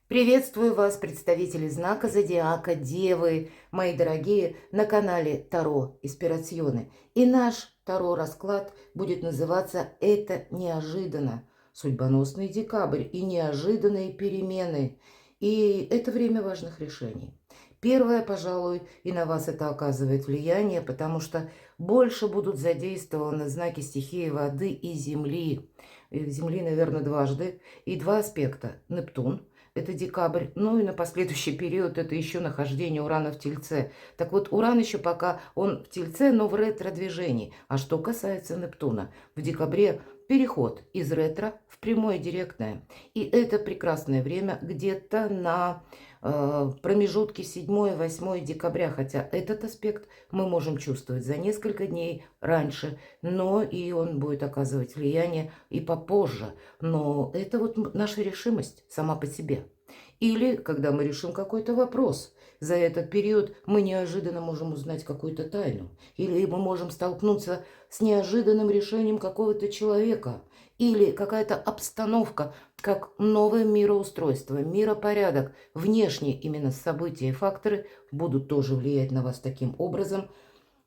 Приветствую вас, представители знака зодиака, девы, мои дорогие, на канале Таро Инспирационы. И наш Таро-расклад будет называться «Это неожиданно». Судьбоносный декабрь и неожиданные перемены. И это время важных решений. Первое, пожалуй, и на вас это оказывает влияние, потому что больше будут задействованы знаки стихии воды и земли. Земли, наверное, дважды. И два аспекта. Нептун. Это декабрь. Ну и на последующий период это еще нахождение Урана в Тельце. Так вот, Уран еще пока он в Тельце, но в ретро-движении. А что касается Нептуна, в декабре переход из ретро в прямое директное. И это прекрасное время где-то на промежутке 7-8 декабря. Хотя этот аспект мы можем чувствовать за несколько дней раньше, но и он будет оказывать влияние и попозже. Но это вот наша решимость сама по себе. Или когда мы решим какой-то вопрос. За этот период мы неожиданно можем узнать какую-то тайну. Или мы можем столкнуться с неожиданным решением какого-то человека. Или какая-то обстановка, как новое мироустройство, миропорядок. Внешние именно события и факторы будут тоже влиять на вас таким образом,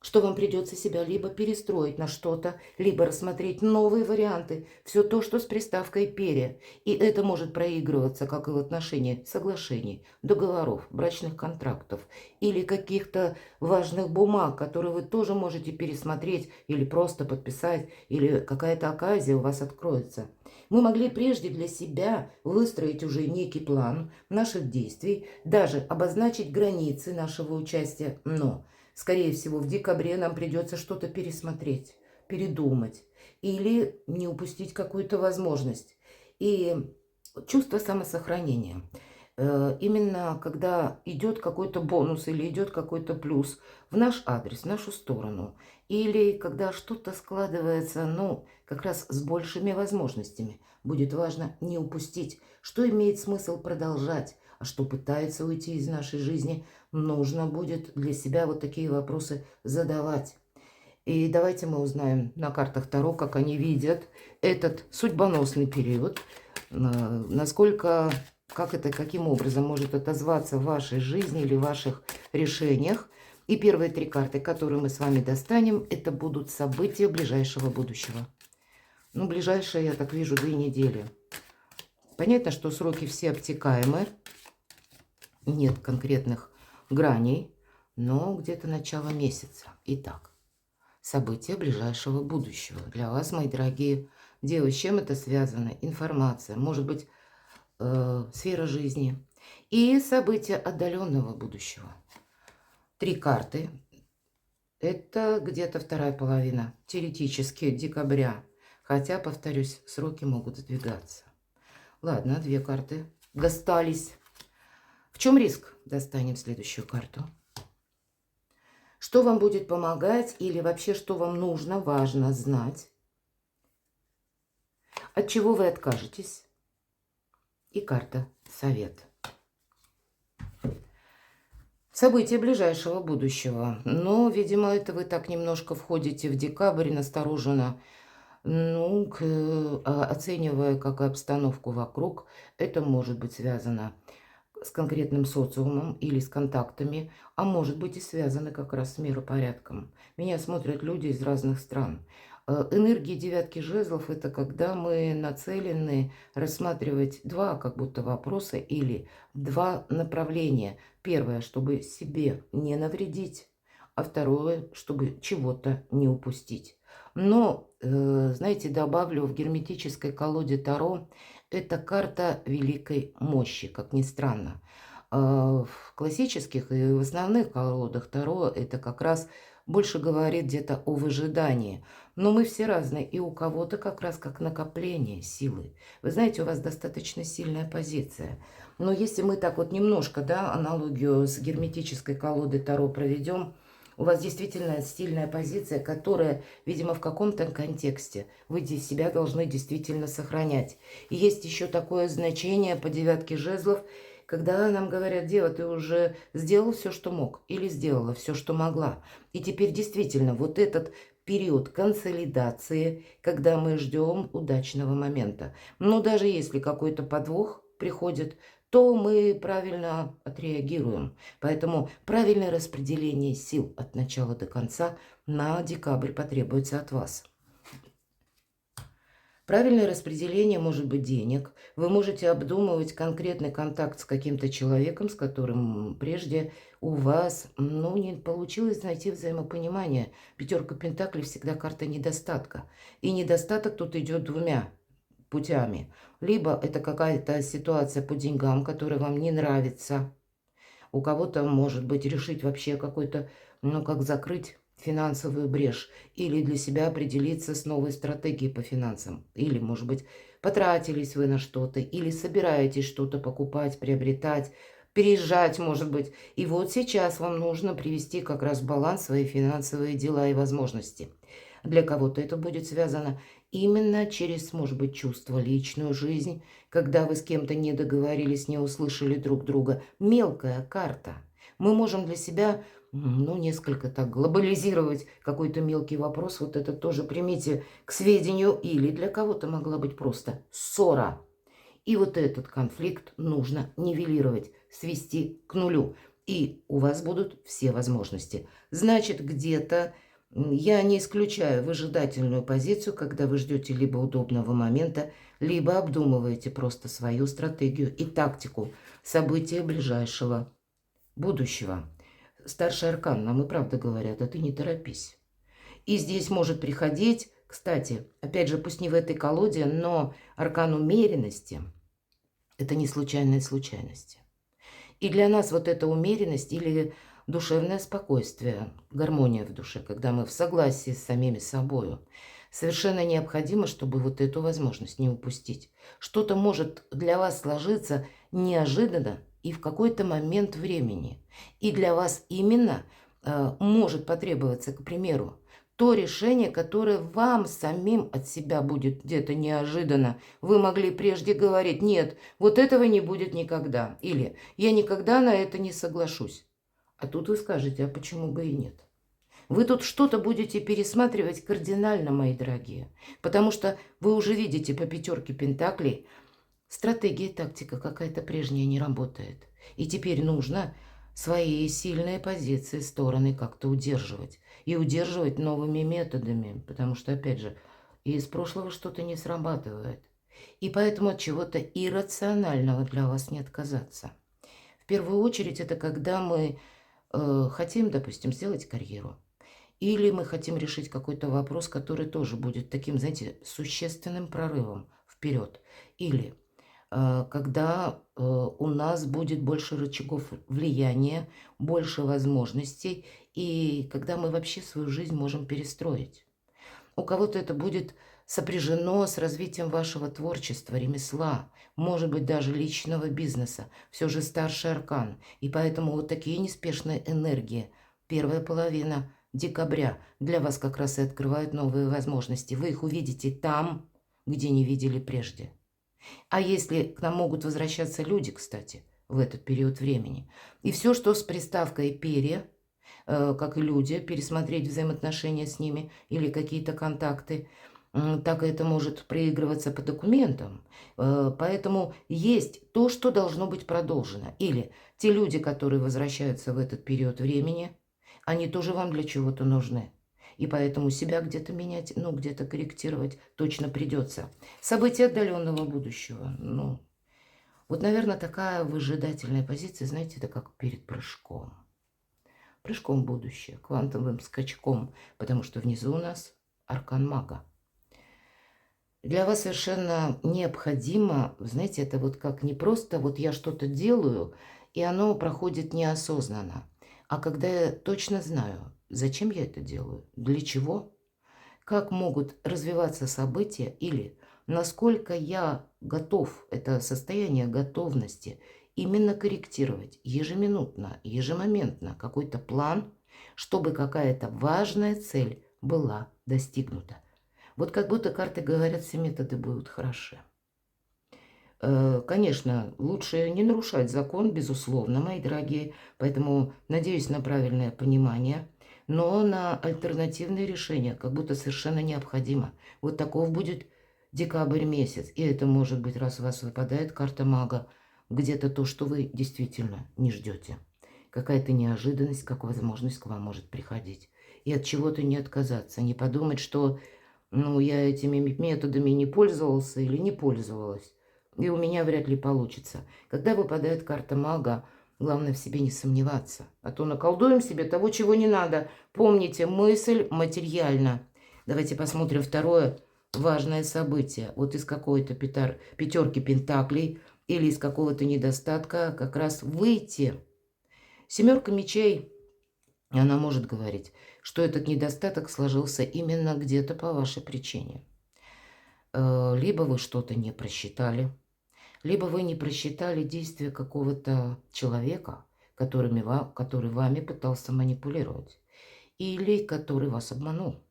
что вам придется себя либо перестроить на что-то, либо рассмотреть новые варианты, все то, что с приставкой «пере». И это может проигрываться, как и в отношении соглашений, договоров, брачных контрактов или каких-то важных бумаг, которые вы тоже можете пересмотреть или просто подписать, или какая-то оказия у вас откроется. Мы могли прежде для себя выстроить уже некий план наших действий, даже обозначить границы нашего участия, но скорее всего, в декабре нам придется что-то пересмотреть, передумать или не упустить какую-то возможность. И чувство самосохранения. Именно когда идет какой-то бонус или идет какой-то плюс в наш адрес, в нашу сторону, или когда что-то складывается, ну, как раз с большими возможностями, будет важно не упустить, что имеет смысл продолжать, а что пытается уйти из нашей жизни, нужно будет для себя вот такие вопросы задавать. И давайте мы узнаем на картах Таро, как они видят этот судьбоносный период, насколько, как это, каким образом может отозваться в вашей жизни или в ваших решениях. И первые три карты, которые мы с вами достанем, это будут события ближайшего будущего. Ну, ближайшее, я так вижу, 2 недели. Понятно, что сроки все обтекаемы, нет конкретных граней, но где-то начало месяца. Итак, события ближайшего будущего. Для вас, мои дорогие девы, с чем это связано? Информация, может быть, сфера жизни. И события отдаленного будущего. 3 карты. Это где-то вторая половина, теоретически, декабря. Хотя, повторюсь, сроки могут сдвигаться. Ладно, 2 карты достались. В чем риск? Достанем следующую карту. Что вам будет помогать или вообще что вам нужно, важно знать? От чего вы откажетесь? И карта «Совет». События ближайшего будущего. Но, видимо, это вы так немножко входите в декабрь настороженно, ну, оценивая как обстановку вокруг. Это может быть связано с конкретным социумом или с контактами, а может быть и связаны как раз с миропорядком. Меня смотрят люди из разных стран. Энергии девятки жезлов – это когда мы нацелены рассматривать 2 как будто вопроса или 2 направления. Первое, чтобы себе не навредить, а второе, чтобы чего-то не упустить. Но, знаете, добавлю, в герметической колоде Таро это карта великой мощи, как ни странно. В классических и в основных колодах Таро это как раз больше говорит где-то о выжидании. Но мы все разные, и у кого-то как раз как накопление силы. Вы знаете, у вас достаточно сильная позиция. Но если мы так вот немножко, да, аналогию с герметической колодой Таро проведем, у вас действительно сильная позиция, которая, видимо, в каком-то контексте вы себя должны действительно сохранять. И есть еще такое значение по девятке жезлов, когда нам говорят: дева, ты уже сделал все, что мог, или сделала все, что могла. И теперь действительно вот этот период консолидации, когда мы ждем удачного момента. Но даже если какой-то подвох приходит, то мы правильно отреагируем. Поэтому правильное распределение сил от начала до конца на декабрь потребуется от вас. Правильное распределение может быть денег. Вы можете обдумывать конкретный контакт с каким-то человеком, с которым прежде у вас не получилось найти взаимопонимание. Пятерка пентаклей всегда карта недостатка. И недостаток тут идет двумя путями. Либо это какая-то ситуация по деньгам, которая вам не нравится. У кого-то, может быть, решить вообще какой-то, как закрыть финансовую брешь, или для себя определиться с новой стратегией по финансам, или, может быть, потратились вы на что-то, или собираетесь что-то покупать, приобретать, переезжать, может быть. И вот сейчас вам нужно привести как раз в баланс свои финансовые дела и возможности. Для кого-то это будет связано именно через, может быть, чувство, личную жизнь, когда вы с кем-то не договорились, не услышали друг друга. Мелкая карта. Мы можем для себя несколько так глобализировать какой-то мелкий вопрос. Вот это тоже примите к сведению. Или для кого-то могла быть просто ссора. И вот этот конфликт нужно нивелировать, свести к нулю. И у вас будут все возможности. Значит, где-то я не исключаю выжидательную позицию, когда вы ждете либо удобного момента, либо обдумываете просто свою стратегию и тактику события ближайшего будущего. Старший аркан нам и правда говорят, а ты не торопись. И здесь может приходить, кстати, опять же, пусть не в этой колоде, но аркан умеренности – это не случайные случайности. И для нас вот эта умеренность или душевное спокойствие, гармония в душе, когда мы в согласии с самими собою, совершенно необходимо, чтобы вот эту возможность не упустить. Что-то может для вас сложиться неожиданно и в какой-то момент времени. И для вас именно может потребоваться, к примеру, то решение, которое вам самим от себя будет где-то неожиданно. Вы могли прежде говорить: нет, вот этого не будет никогда. Или я никогда на это не соглашусь. А тут вы скажете: а почему бы и нет? Вы тут что-то будете пересматривать кардинально, мои дорогие. Потому что вы уже видите по пятерке пентаклей, стратегия, тактика какая-то прежняя не работает. И теперь нужно свои сильные позиции, стороны как-то удерживать. И удерживать новыми методами. Потому что, опять же, из прошлого что-то не срабатывает. И поэтому от чего-то иррационального для вас не отказаться. В первую очередь это когда мы хотим, допустим, сделать карьеру. Или мы хотим решить какой-то вопрос, который тоже будет таким, знаете, существенным прорывом вперед. Или когда у нас будет больше рычагов влияния, больше возможностей, и когда мы вообще свою жизнь можем перестроить. У кого-то это будет сопряжено с развитием вашего творчества, ремесла, может быть, даже личного бизнеса. Все же старший аркан. И поэтому вот такие неспешные энергии. Первая половина декабря для вас как раз и открывают новые возможности. Вы их увидите там, где не видели прежде. А если к нам могут возвращаться люди, кстати, в этот период времени, и все, что с приставкой «перья», как и люди, пересмотреть взаимоотношения с ними или какие-то контакты, так это может проигрываться по документам. Поэтому есть то, что должно быть продолжено. Или те люди, которые возвращаются в этот период времени, они тоже вам для чего-то нужны. И поэтому себя где-то менять, где-то корректировать точно придется. События отдаленного будущего. Вот, наверное, такая выжидательная позиция, знаете, это как перед прыжком. Прыжком в будущее, квантовым скачком, потому что внизу у нас аркан мага. Для вас совершенно необходимо, знаете, это вот как не просто вот я что-то делаю, и оно проходит неосознанно, а когда я точно знаю, зачем я это делаю, для чего, как могут развиваться события или насколько я готов, это состояние готовности, именно корректировать ежеминутно, ежемоментно какой-то план, чтобы какая-то важная цель была достигнута. Вот как будто карты говорят, все методы будут хороши. Конечно, лучше не нарушать закон, безусловно, мои дорогие, поэтому надеюсь на правильное понимание, но на альтернативные решения как будто совершенно необходимо. Вот таков будет декабрь месяц, и это может быть, раз у вас выпадает карта мага, где-то то, что вы действительно не ждете. Какая-то неожиданность, как возможность к вам может приходить. И от чего-то не отказаться, не подумать, что ну, я этими методами не пользовался или не пользовалась, и у меня вряд ли получится. Когда выпадает карта мага, главное в себе не сомневаться. А то наколдуем себе того, чего не надо. Помните, мысль материальна. Давайте посмотрим второе важное событие. Вот из какой-то пятерки пентаклей или из какого-то недостатка как раз выйти. Семерка мечей, она может говорить, что этот недостаток сложился именно где-то по вашей причине. Либо вы что-то не просчитали, либо вы не просчитали действия какого-то человека, который вами пытался манипулировать, или который вас обманул.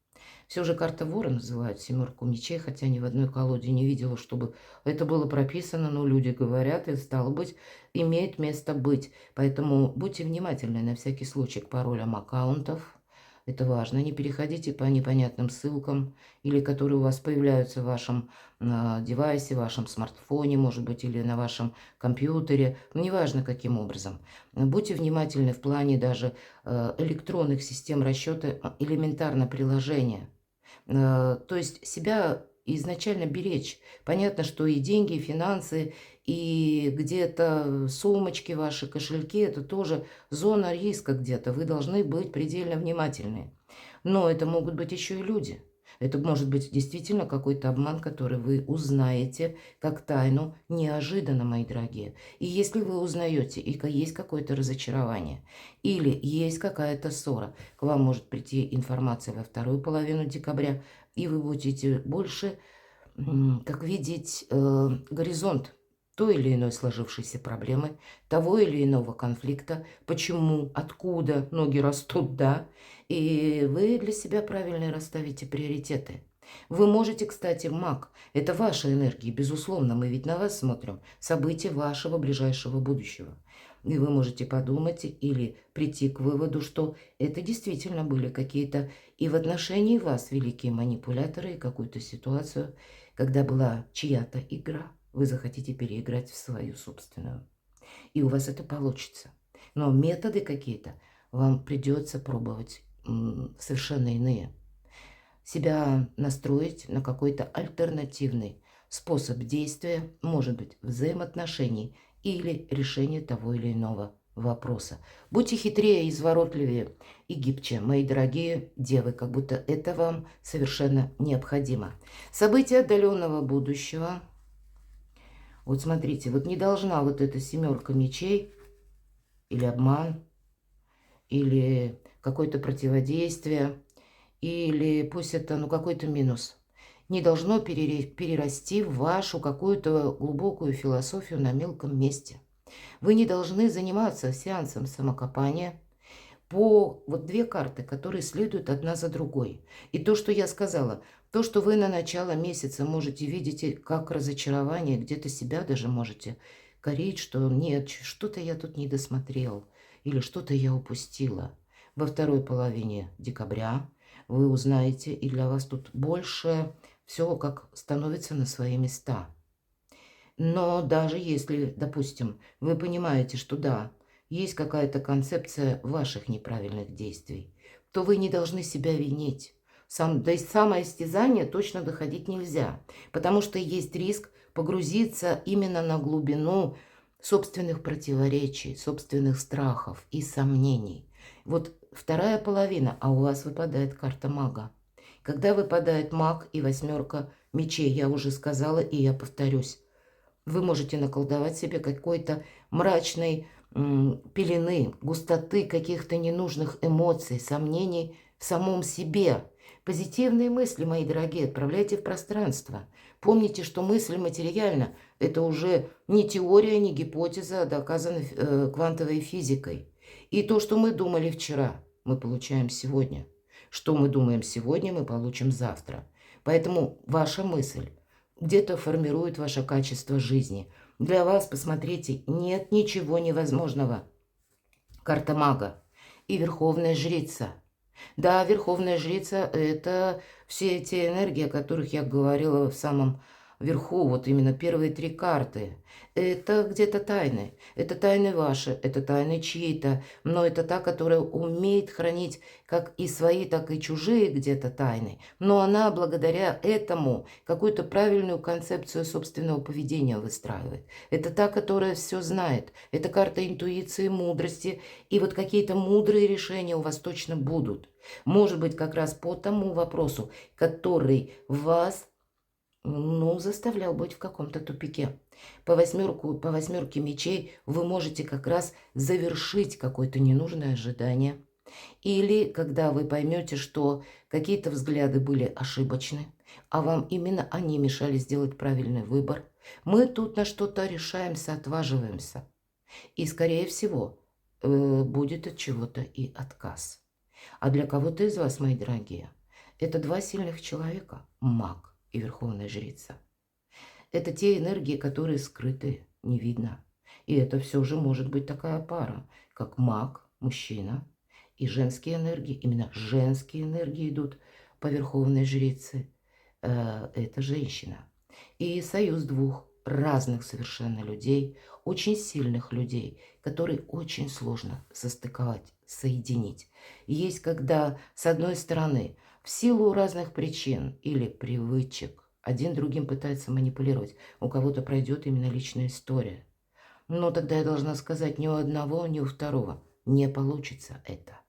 Все же карта Вора называют семерку мечей, хотя ни в одной колоде не видела, чтобы это было прописано, но люди говорят, и стало быть, имеет место быть. Поэтому будьте внимательны на всякий случай к паролям аккаунтов. Это важно. Не переходите по непонятным ссылкам, или которые у вас появляются в вашем девайсе, в вашем смартфоне, может быть, или на вашем компьютере. Неважно, каким образом. Будьте внимательны в плане даже электронных систем расчета, элементарно приложения. То есть себя изначально беречь. Понятно, что и деньги, и финансы, и где-то сумочки ваши, кошельки – это тоже зона риска где-то. Вы должны быть предельно внимательны. Но это могут быть еще и люди. Это может быть действительно какой-то обман, который вы узнаете как тайну неожиданно, мои дорогие. И если вы узнаете, и есть какое-то разочарование, или есть какая-то ссора, к вам может прийти информация во вторую половину декабря, и вы будете больше как видеть горизонт той или иной сложившейся проблемы, того или иного конфликта, почему, откуда ноги растут, да, и вы для себя правильно расставите приоритеты. Вы можете, кстати, маг, это ваша энергия, безусловно, мы ведь на вас смотрим, события вашего ближайшего будущего. И вы можете подумать или прийти к выводу, что это действительно были какие-то и в отношении вас великие манипуляторы, и какую-то ситуацию, когда была чья-то игра, вы захотите переиграть в свою собственную. И у вас это получится. Но методы какие-то вам придется пробовать совершенно иные. Себя настроить на какой-то альтернативный способ действия, может быть, взаимоотношений или решения того или иного вопроса. Будьте хитрее, изворотливее и гибче, мои дорогие девы, как будто это вам совершенно необходимо. События отдаленного будущего. Вот смотрите, вот не должна вот эта семерка мечей или обман, или какое-то противодействие, или пусть это ну, какой-то минус, не должно перерасти в вашу какую-то глубокую философию на мелком месте. Вы не должны заниматься сеансом самокопания по вот две карты, которые следуют одна за другой. И то, что я сказала, то, что вы на начало месяца можете видеть как разочарование, где-то себя даже можете корить, что нет, что-то я тут не досмотрел или что-то я упустила. Во второй половине декабря вы узнаете, и для вас тут больше все как становится на свои места. Но даже если, допустим, вы понимаете, что да, есть какая-то концепция ваших неправильных действий, то вы не должны себя винить. Да и самое истязание точно доходить нельзя, потому что есть риск погрузиться именно на глубину собственных противоречий, собственных страхов и сомнений. Вот вторая половина, а у вас выпадает карта мага. Когда выпадает маг и восьмерка мечей, я уже сказала, и я повторюсь, вы можете наколдовать себе какой-то мрачной пелены, густоты каких-то ненужных эмоций, сомнений в самом себе. Позитивные мысли, мои дорогие, отправляйте в пространство. Помните, что мысль материальна. Это уже не теория, не гипотеза, а доказано квантовой физикой. И то, что мы думали вчера, мы получаем сегодня. Что мы думаем сегодня, мы получим завтра. Поэтому ваша мысль где-то формирует ваше качество жизни. Для вас, посмотрите, нет ничего невозможного. Карта мага и верховная жрица. Да, верховная жрица – это все эти энергии, о которых я говорила в самом вверху, вот именно первые три карты, это где-то тайны. Это тайны ваши, это тайны чьи-то, но это та, которая умеет хранить как и свои, так и чужие где-то тайны. Но она благодаря этому какую-то правильную концепцию собственного поведения выстраивает. Это та, которая все знает. Это карта интуиции, мудрости. И вот какие-то мудрые решения у вас точно будут. Может быть, как раз по тому вопросу, который вас заставлял быть в каком-то тупике. По восьмерке мечей вы можете как раз завершить какое-то ненужное ожидание. Или когда вы поймете, что какие-то взгляды были ошибочны, а вам именно они мешали сделать правильный выбор. Мы тут на что-то решаемся, отваживаемся. И, скорее всего, будет от чего-то и отказ. А для кого-то из вас, мои дорогие, это два сильных человека, маг и верховная жрица. Это те энергии, которые скрыты, не видно. И это все же может быть такая пара, как маг, мужчина, и женские энергии, именно женские энергии идут по верховной жрице, это женщина. И союз двух разных совершенно людей, очень сильных людей, которые очень сложно состыковать, соединить. Есть когда, с одной стороны, в силу разных причин или привычек, один другим пытается манипулировать, у кого-то пройдет именно личная история. Но тогда я должна сказать, ни у одного, ни у второго не получится это.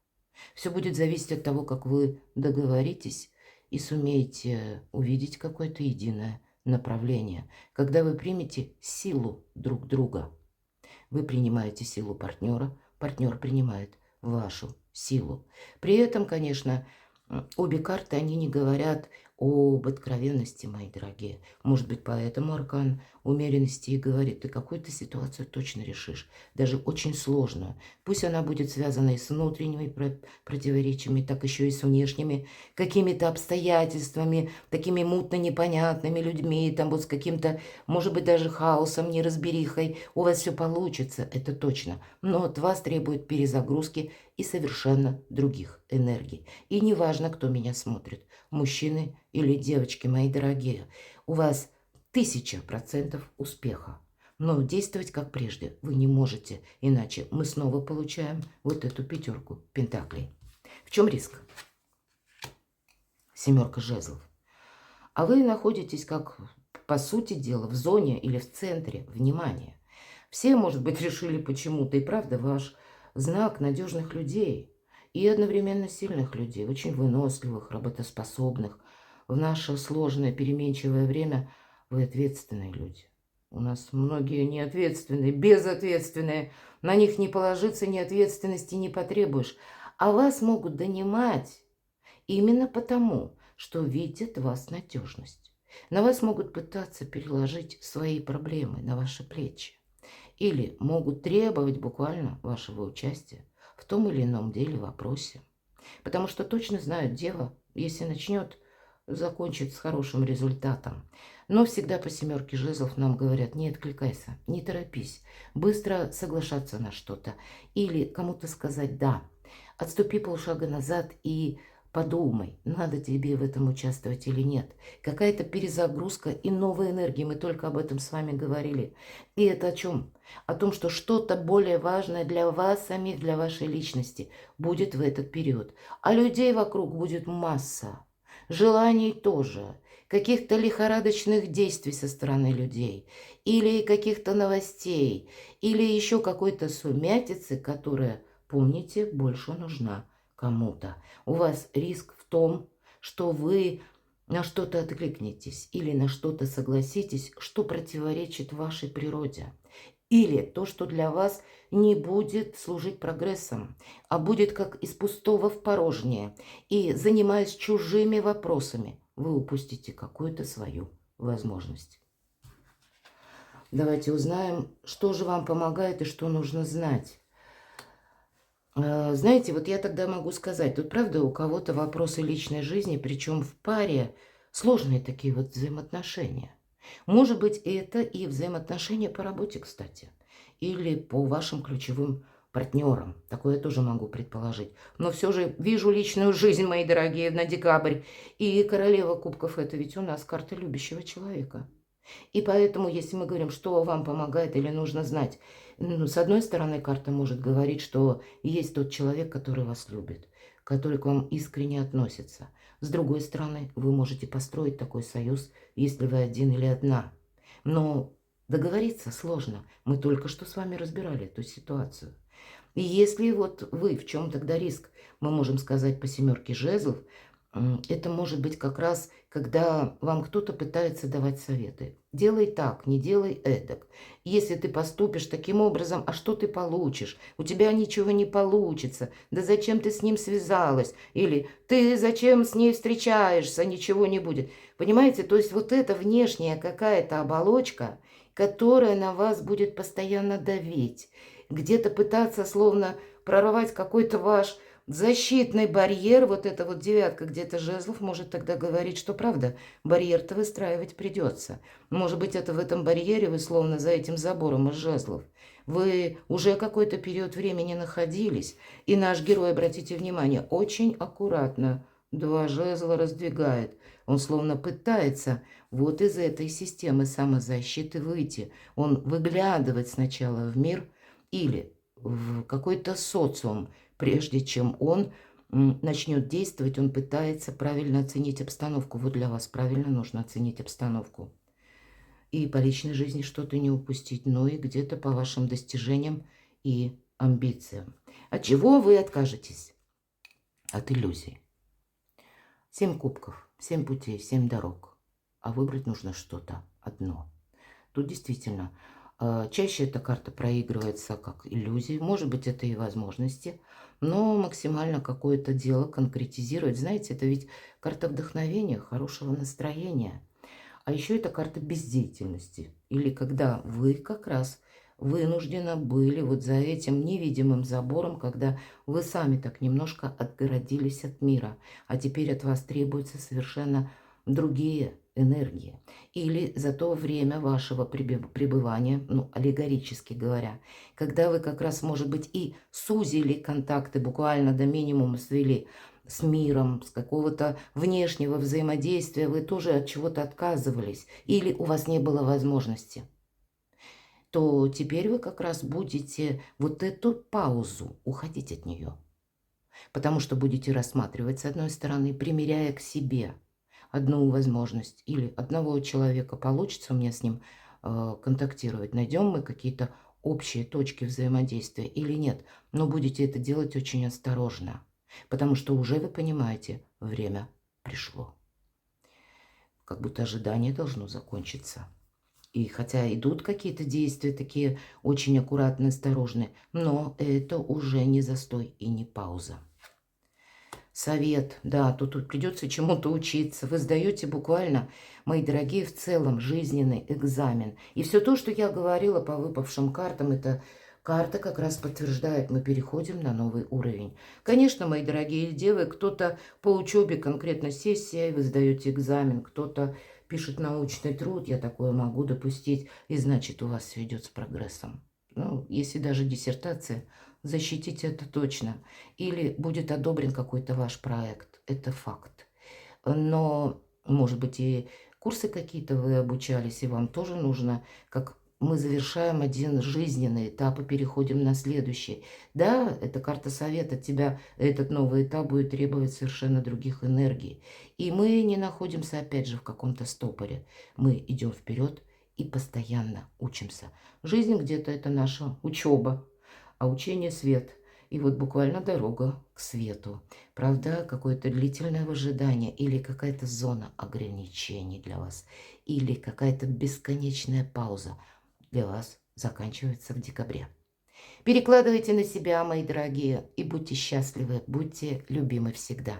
Все будет зависеть от того, как вы договоритесь и сумеете увидеть какое-то единое направление. Когда вы примете силу друг друга, вы принимаете силу партнера, партнер принимает вашу силу. При этом, конечно, обе карты, они не говорят об откровенности, мои дорогие. Может быть, поэтому аркан умеренности и говорит, ты какую-то ситуацию точно решишь, даже очень сложную. Пусть она будет связана и с внутренними противоречиями, так еще и с внешними какими-то обстоятельствами, такими мутно непонятными людьми, там вот с каким-то, может быть, даже хаосом, неразберихой. У вас все получится, это точно. Но от вас требует перезагрузки и совершенно других энергий. И неважно, кто меня смотрит, мужчины или девочки, мои дорогие, у вас 1000% успеха. Но действовать как прежде вы не можете, иначе мы снова получаем вот эту пятерку пентаклей. В чем риск? Семерка жезлов. А вы находитесь, как по сути дела, в зоне или в центре внимания. Все, может быть, решили почему-то, и правда, ваш знак надежных людей и одновременно сильных людей, очень выносливых, работоспособных. В наше сложное, переменчивое время вы ответственные люди. У нас многие неответственные, безответственные. На них не положиться, ни ответственности не потребуешь. А вас могут донимать именно потому, что видят в вас надежность. На вас могут пытаться переложить свои проблемы на ваши плечи. Или могут требовать буквально вашего участия в том или ином деле, вопросе. Потому что точно знают, дело, если начнет, закончит с хорошим результатом. Но всегда по семерке жезлов нам говорят, не откликайся, не торопись, быстро соглашаться на что-то. Или кому-то сказать «да». Отступи полшага назад и подумай, надо тебе в этом участвовать или нет. Какая-то перезагрузка и новая энергия, мы только об этом с вами говорили. И это о чем? О том, что что-то более важное для вас самих, для вашей личности будет в этот период. А людей вокруг будет масса. Желаний тоже. Каких-то лихорадочных действий со стороны людей. Или каких-то новостей. Или еще какой-то сумятицы, которая, помните, больше нужна кому-то. У вас риск в том, что вы на что-то откликнетесь или на что-то согласитесь, что противоречит вашей природе. Или то, что для вас не будет служить прогрессом, а будет как из пустого в порожнее. И занимаясь чужими вопросами, вы упустите какую-то свою возможность. Давайте узнаем, что же вам помогает и что нужно знать. Знаете, вот я тогда могу сказать, тут правда у кого-то вопросы личной жизни, причем в паре сложные такие вот взаимоотношения. Может быть, это и взаимоотношения по работе, кстати, или по вашим ключевым партнерам. Такое я тоже могу предположить. Но все же вижу личную жизнь, мои дорогие, на декабрь. И королева кубков – это ведь у нас карта любящего человека. И поэтому, если мы говорим, что вам помогает или нужно знать, ну, с одной стороны, карта может говорить, что есть тот человек, который вас любит, который к вам искренне относится. С другой стороны, вы можете построить такой союз, если вы один или одна. Но договориться сложно. Мы только что с вами разбирали эту ситуацию. И если вот вы, в чем тогда риск, мы можем сказать по семерке жезлов, это может быть как раз, когда вам кто-то пытается давать советы. Делай так, не делай эдак. Если ты поступишь таким образом, а что ты получишь? У тебя ничего не получится. Да зачем ты с ним связалась? Или ты зачем с ней встречаешься? Ничего не будет. Понимаете, то есть вот эта внешняя какая-то оболочка, которая на вас будет постоянно давить, где-то пытаться словно прорвать какой-то ваш защитный барьер, вот эта вот девятка где-то жезлов может тогда говорить, что правда, барьер-то выстраивать придется. Может быть, это в этом барьере вы словно за этим забором из жезлов. Вы уже какой-то период времени находились, и наш герой, обратите внимание, очень аккуратно два жезла раздвигает. Он словно пытается вот из этой системы самозащиты выйти. Он выглядывает сначала в мир или в какой-то социум. Прежде чем он начнет действовать, он пытается правильно оценить обстановку. Вот для вас правильно нужно оценить обстановку. И по личной жизни что-то не упустить, но и где-то по вашим достижениям и амбициям. От чего вы откажетесь? От иллюзий. 7 кубков, 7 путей, 7 дорог. А выбрать нужно что-то одно. Тут действительно чаще эта карта проигрывается как иллюзии. Может быть, это и возможности, но максимально какое-то дело конкретизировать. Знаете, это ведь карта вдохновения, хорошего настроения. А еще это карта бездеятельности. Или когда вы как раз вынуждены были вот за этим невидимым забором, когда вы сами так немножко отгородились от мира, а теперь от вас требуются совершенно другие энергии. Или за то время вашего пребывания, ну, аллегорически говоря, когда вы как раз, может быть, и сузили контакты, буквально до минимума свели с миром, с какого-то внешнего взаимодействия, вы тоже от чего-то отказывались, или у вас не было возможности, то теперь вы как раз будете вот эту паузу уходить от нее. Потому что будете рассматривать, с одной стороны, примеряя к себе одну возможность или одного человека, получится у меня с ним контактировать, найдем мы какие-то общие точки взаимодействия или нет, но будете это делать очень осторожно, потому что уже вы понимаете, время пришло. Как будто ожидание должно закончиться. И хотя идут какие-то действия такие очень аккуратные, осторожные, но это уже не застой и не пауза. Совет, да, тут придется чему-то учиться. Вы сдаете буквально, мои дорогие, в целом жизненный экзамен. И все то, что я говорила по выпавшим картам, это карта как раз подтверждает, мы переходим на новый уровень. Конечно, мои дорогие девы, кто-то по учебе, конкретно сессия, вы сдаете экзамен, кто-то пишет научный труд, я такое могу допустить, и значит у вас все идет с прогрессом. Ну, если даже диссертация, защитите это точно. Или будет одобрен какой-то ваш проект, это факт. Но, может быть, и курсы какие-то вы обучались, и вам тоже нужно, как мы завершаем один жизненный этап и переходим на следующий. Да, эта карта совета тебя, этот новый этап будет требовать совершенно других энергий. И мы не находимся, опять же, в каком-то стопоре. Мы идем вперед и постоянно учимся. Жизнь где-то это наша учеба, а учение свет. И вот буквально дорога к свету. Правда, какое-то длительное ожидание или какая-то зона ограничений для вас, или какая-то бесконечная пауза для вас заканчивается в декабре. Перекладывайте на себя, мои дорогие, и будьте счастливы, будьте любимы всегда.